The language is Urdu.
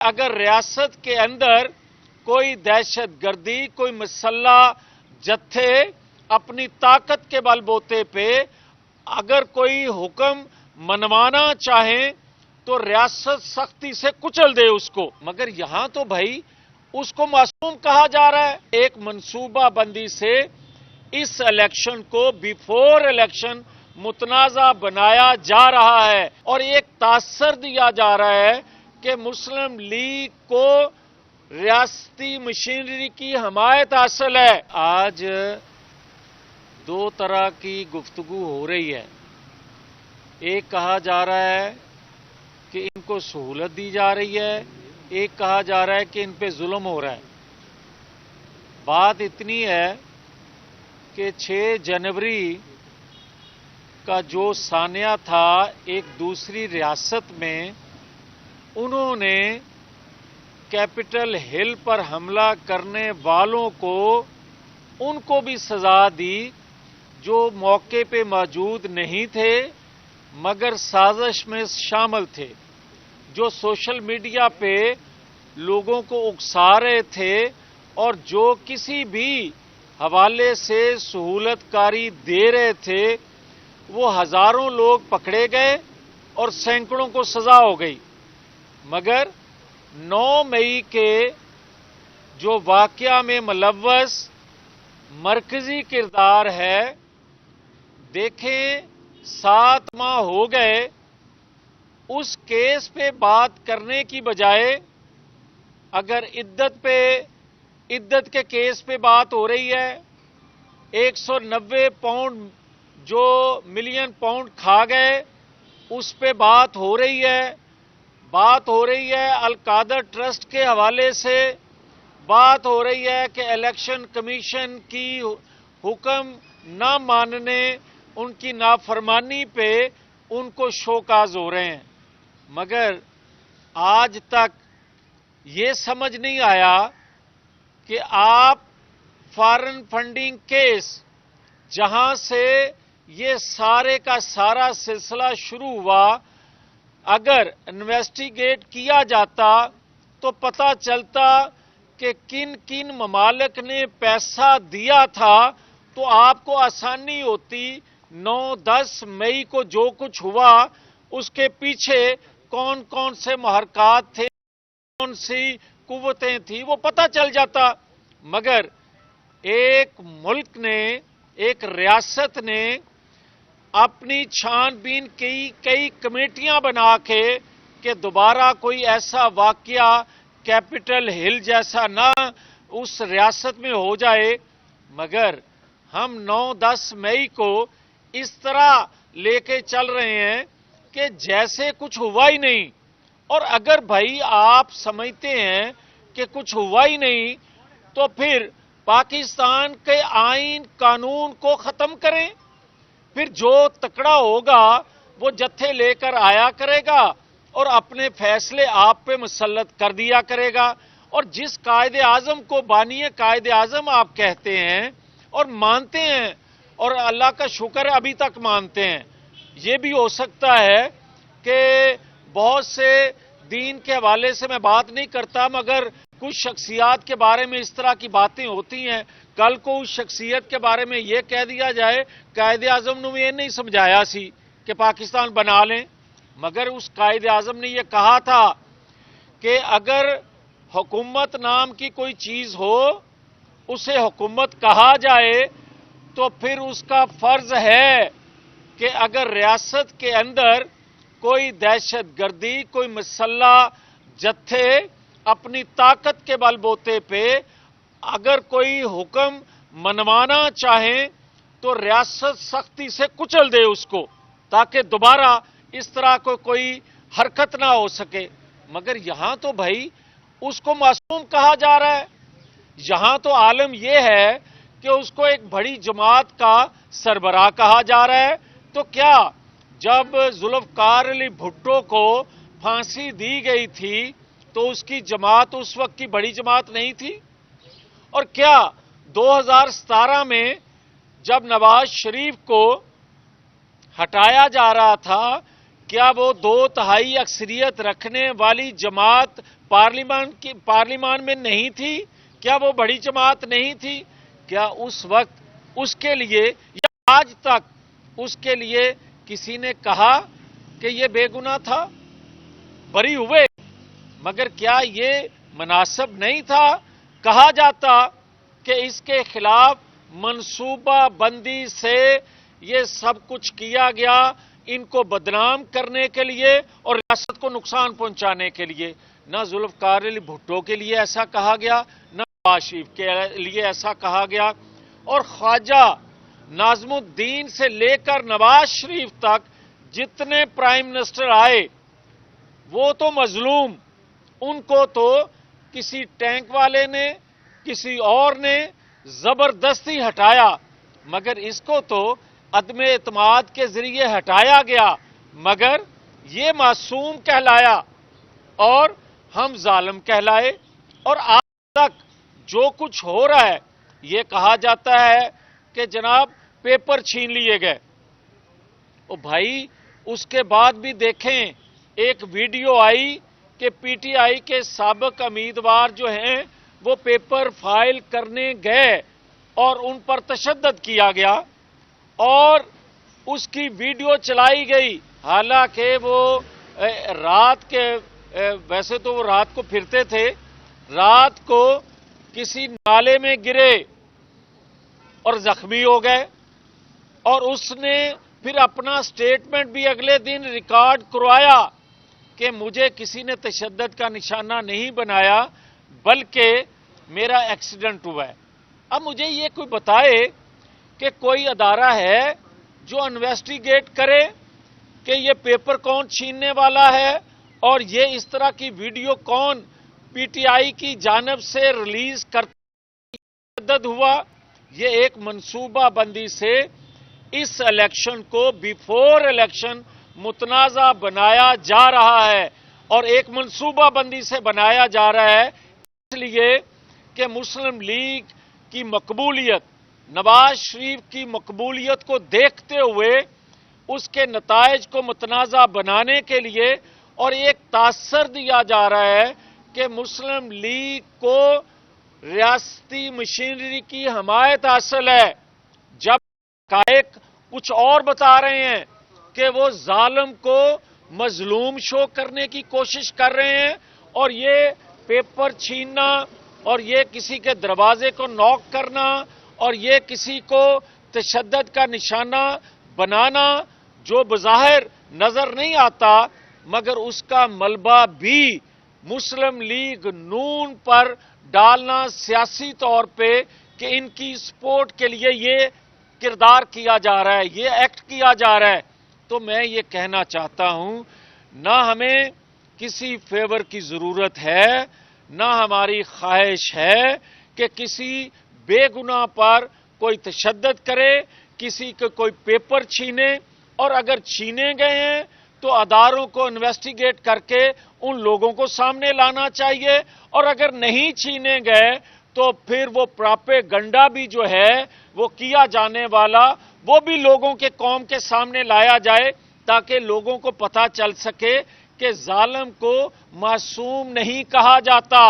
اگر ریاست کے اندر کوئی دہشت گردی، کوئی مسلح جتھے اپنی طاقت کے بل بوتے پہ اگر کوئی حکم منوانا چاہیں تو ریاست سختی سے کچل دے اس کو، مگر یہاں تو بھائی اس کو معصوم کہا جا رہا ہے۔ ایک منصوبہ بندی سے اس الیکشن کو بیفور الیکشن متنازع بنایا جا رہا ہے اور ایک تاثر دیا جا رہا ہے کہ مسلم لیگ کو ریاستی مشینری کی حمایت حاصل ہے۔ آج دو طرح کی گفتگو ہو رہی ہے۔ ایک کہا جا رہا ہے کہ ان کو سہولت دی جا رہی ہے، ایک کہا جا رہا ہے کہ ان پہ ظلم ہو رہا ہے۔ بات اتنی ہے کہ 6 جنوری کا جو سانحہ تھا ایک دوسری ریاست میں، انہوں نے کیپٹل ہل پر حملہ کرنے والوں کو ان کو بھی سزا دی جو موقع پہ موجود نہیں تھے مگر سازش میں شامل تھے، جو سوشل میڈیا پہ لوگوں کو اکسا رہے تھے اور جو کسی بھی حوالے سے سہولت کاری دے رہے تھے، وہ ہزاروں لوگ پکڑے گئے اور سینکڑوں کو سزا ہو گئی۔ مگر 9 مئی کے جو واقعہ میں ملوث مرکزی کردار ہے، دیکھیں 7 ماہ ہو گئے، اس کیس پہ بات کرنے کی بجائے اگر عدت کے کیس پہ بات ہو رہی ہے، 190 پاؤنڈ جو ملین پاؤنڈ کھا گئے اس پہ بات ہو رہی ہے القادر ٹرسٹ کے حوالے سے بات ہو رہی ہے کہ الیکشن کمیشن کی حکم نہ ماننے، ان کی نافرمانی پہ ان کو شوکاز ہو رہے ہیں، مگر آج تک یہ سمجھ نہیں آیا کہ آپ فارن فنڈنگ کیس جہاں سے یہ سارے کا سارا سلسلہ شروع ہوا، اگر انویسٹیگیٹ کیا جاتا تو پتہ چلتا کہ کن کن ممالک نے پیسہ دیا تھا تو آپ کو آسانی ہوتی 9-10 مئی کو جو کچھ ہوا اس کے پیچھے کون کون سے محرکات تھے، کون سی قوتیں تھیں، وہ پتہ چل جاتا۔ مگر ایک ملک نے، ایک ریاست نے اپنی چھان بین کی کئی کمیٹیاں بنا کے کہ دوبارہ کوئی ایسا واقعہ کیپٹل ہل جیسا نہ اس ریاست میں ہو جائے، مگر ہم 9-10 مئی کو اس طرح لے کے چل رہے ہیں کہ جیسے کچھ ہوا ہی نہیں۔ اور اگر بھائی آپ سمجھتے ہیں کہ کچھ ہوا ہی نہیں تو پھر پاکستان کے آئین قانون کو ختم کریں، پھر جو تکڑا ہوگا وہ جتھے لے کر آیا کرے گا اور اپنے فیصلے آپ پہ مسلط کر دیا کرے گا۔ اور جس قائد اعظم کو بانی قائد اعظم آپ کہتے ہیں اور مانتے ہیں، اور اللہ کا شکر ہے ابھی تک مانتے ہیں، یہ بھی ہو سکتا ہے کہ بہت سے دین کے حوالے سے میں بات نہیں کرتا مگر کچھ شخصیات کے بارے میں اس طرح کی باتیں ہوتی ہیں، کل کو اس شخصیت کے بارے میں یہ کہہ دیا جائے قائد اعظم نے یہ نہیں سمجھایا سی کہ پاکستان بنا لیں، مگر اس قائد اعظم نے یہ کہا تھا کہ اگر حکومت نام کی کوئی چیز ہو اسے حکومت کہا جائے تو پھر اس کا فرض ہے کہ اگر ریاست کے اندر کوئی دہشت گردی، کوئی مسلح جتھے اپنی طاقت کے بل بوتے پہ اگر کوئی حکم منوانا چاہیں تو ریاست سختی سے کچل دے اس کو تاکہ دوبارہ اس طرح کوئی حرکت نہ ہو سکے۔ مگر یہاں تو بھائی اس کو معصوم کہا جا رہا ہے، یہاں تو عالم یہ ہے کہ اس کو ایک بڑی جماعت کا سربراہ کہا جا رہا ہے۔ تو کیا جب ذوالفقار علی بھٹو کو پھانسی دی گئی تھی تو اس کی جماعت اس وقت کی بڑی جماعت نہیں تھی؟ اور کیا 2017 میں جب نواز شریف کو ہٹایا جا رہا تھا، کیا وہ 2/3 اکثریت رکھنے والی جماعت پارلیمان میں نہیں تھی؟ کیا وہ بڑی جماعت نہیں تھی؟ کیا اس وقت اس کے لیے یا آج تک اس کے لیے کسی نے کہا کہ یہ بے گناہ تھا؟ بری ہوئے، مگر کیا یہ مناسب نہیں تھا؟ کہا جاتا کہ اس کے خلاف منصوبہ بندی سے یہ سب کچھ کیا گیا، ان کو بدنام کرنے کے لیے اور ریاست کو نقصان پہنچانے کے لیے۔ نہ ذوالفقار علی بھٹو کے لیے ایسا کہا گیا، نہ نواز شریف کے لیے ایسا کہا گیا، اور خواجہ ناظم الدین سے لے کر نواز شریف تک جتنے پرائم منسٹر آئے وہ تو مظلوم، ان کو تو کسی ٹینک والے نے کسی اور نے زبردستی ہٹایا، مگر اس کو تو عدم اعتماد کے ذریعے ہٹایا گیا، مگر یہ معصوم کہلایا اور ہم ظالم کہلائے۔ اور آج تک جو کچھ ہو رہا ہے یہ کہا جاتا ہے کہ جناب پیپر چھین لیے گئے۔ او بھائی، اس کے بعد بھی دیکھیں، ایک ویڈیو آئی کہ پی ٹی آئی کے سابق امیدوار جو ہیں وہ پیپر فائل کرنے گئے اور ان پر تشدد کیا گیا اور اس کی ویڈیو چلائی گئی، حالانکہ وہ رات کے ویسے تو وہ رات کو پھرتے تھے، رات کو کسی نالے میں گرے اور زخمی ہو گئے، اور اس نے پھر اپنا سٹیٹمنٹ بھی اگلے دن ریکارڈ کروایا کہ مجھے کسی نے تشدد کا نشانہ نہیں بنایا بلکہ میرا ایکسیڈنٹ ہوا ہے۔ اب مجھے یہ کوئی بتائے کہ کوئی ادارہ ہے جو انویسٹیگیٹ کرے کہ یہ پیپر کون چھیننے والا ہے اور یہ اس طرح کی ویڈیو کون پی ٹی آئی کی جانب سے ریلیز کرتا تشدد ہوا۔ یہ ایک منصوبہ بندی سے اس الیکشن کو بیفور الیکشن متنازع بنایا جا رہا ہے، اور ایک منصوبہ بندی سے بنایا جا رہا ہے اس لیے کہ مسلم لیگ کی مقبولیت، نواز شریف کی مقبولیت کو دیکھتے ہوئے اس کے نتائج کو متنازع بنانے کے لیے، اور ایک تاثر دیا جا رہا ہے کہ مسلم لیگ کو ریاستی مشینری کی حمایت حاصل ہے، جب حقائق کچھ اور بتا رہے ہیں کہ وہ ظالم کو مظلوم شو کرنے کی کوشش کر رہے ہیں، اور یہ پیپر چھیننا اور یہ کسی کے دروازے کو ناک کرنا اور یہ کسی کو تشدد کا نشانہ بنانا جو بظاہر نظر نہیں آتا مگر اس کا ملبہ بھی مسلم لیگ نون پر ڈالنا سیاسی طور پہ کہ ان کی سپورٹ کے لیے یہ کردار کیا جا رہا ہے، یہ ایکٹ کیا جا رہا ہے۔ تو میں یہ کہنا چاہتا ہوں، نہ ہمیں کسی فیور کی ضرورت ہے، نہ ہماری خواہش ہے کہ کسی بے گناہ پر کوئی تشدد کرے، کسی کے کوئی پیپر چھینے، اور اگر چھینے گئے ہیں تو اداروں کو انویسٹیگیٹ کر کے ان لوگوں کو سامنے لانا چاہیے، اور اگر نہیں چھینے گئے تو پھر وہ پراپیگنڈا بھی جو ہے وہ کیا جانے والا وہ بھی لوگوں کے قوم کے سامنے لایا جائے تاکہ لوگوں کو پتہ چل سکے کہ ظالم کو معصوم نہیں کہا جاتا۔